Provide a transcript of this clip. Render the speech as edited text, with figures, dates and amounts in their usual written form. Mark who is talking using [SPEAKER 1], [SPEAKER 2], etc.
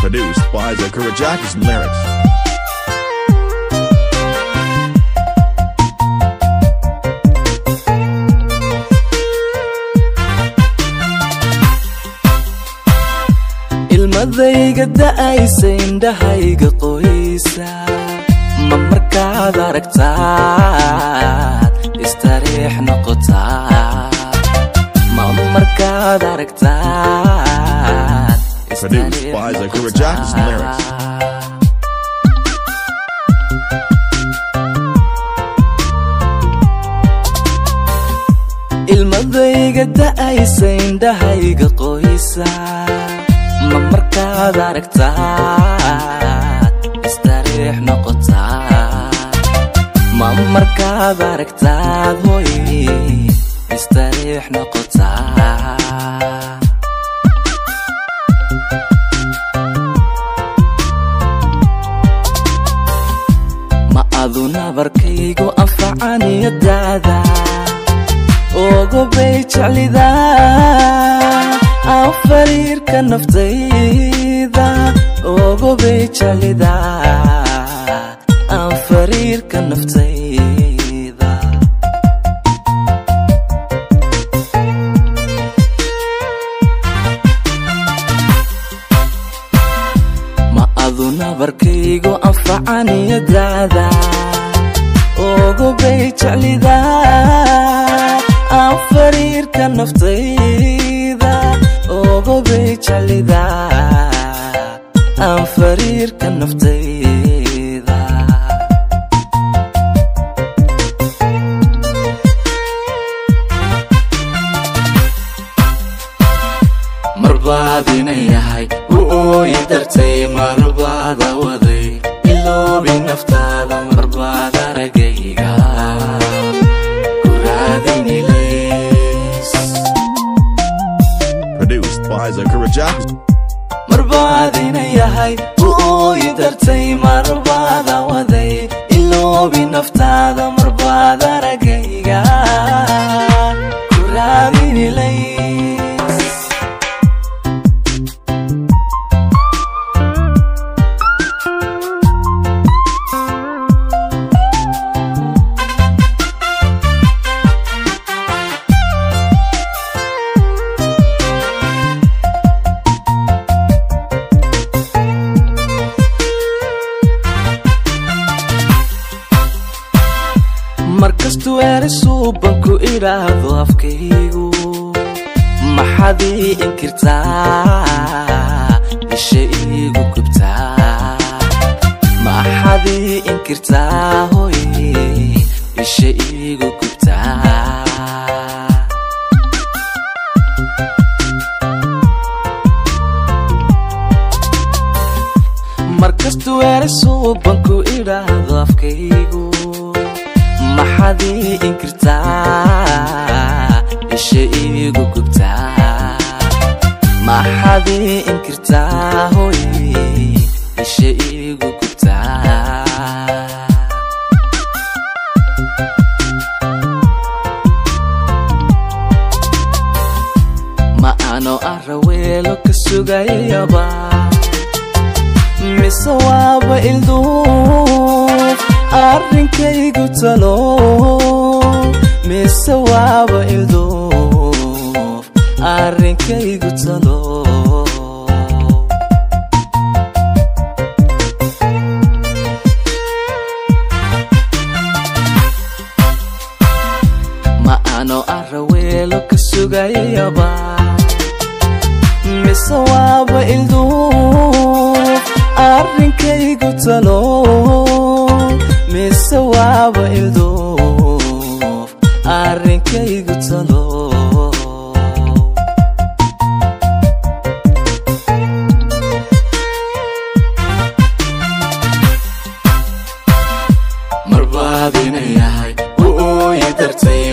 [SPEAKER 1] Produced by Zakura Jackson Lyrics.
[SPEAKER 2] ilmadayga da'aysa indhahayga qoysa ma markaad aragtaad istariix noqotaa ma markaad aragtaad
[SPEAKER 1] Produced by Zakura Jackson Lyrics.
[SPEAKER 2] ilmadayga da'aysa indhahayga qoysa ma markaad aragtaad istariix noqotaa ma markaad aragtaad hoy istariix noqotaa ma aduna barkaygu anfacaniyadaada ogobay jeclidaa aan fariirka naftayda ogobay jeclidaa aan fariirka naftayda ma aduna barkaygu anfacaniyadaada ogobay jeclidaa aan fariirka naftayda ogobay jeclidaa aan fariirka naftayda marbaad inayahay u ooyi dartay marbaada waday iloobi naftaada marbaad aragayga
[SPEAKER 1] Produced by Zakura Jackson.
[SPEAKER 2] marbaad inayahay u ooyi dartay marbaada waday iloobi naftaada marbaad aragayga ku raadinilays markastuu erisuubanku idhaahdo afkaygu maxaad ii inkirtaa isha iigu gubtaa maxaad ii inkirtaa hoy isha iigu gubtaa markastuu erisuubanku idhaahdo afkaygu maxaad ii inkirtaa isha iigu gubtaa maxaad ii inkirtaa hoy isha iigu gubtaa ma ano araweelo ka sugayaba mise waaba ilduuf arrinkaygu talo mise waaba ilduuf arrinkaygu talo ma ano araweelo ka sugayaba mise waaba ilduuf arrinkaygu talo mise waaba ilduuf arrinkaygu talo marbaad inayahay u ooyi dartay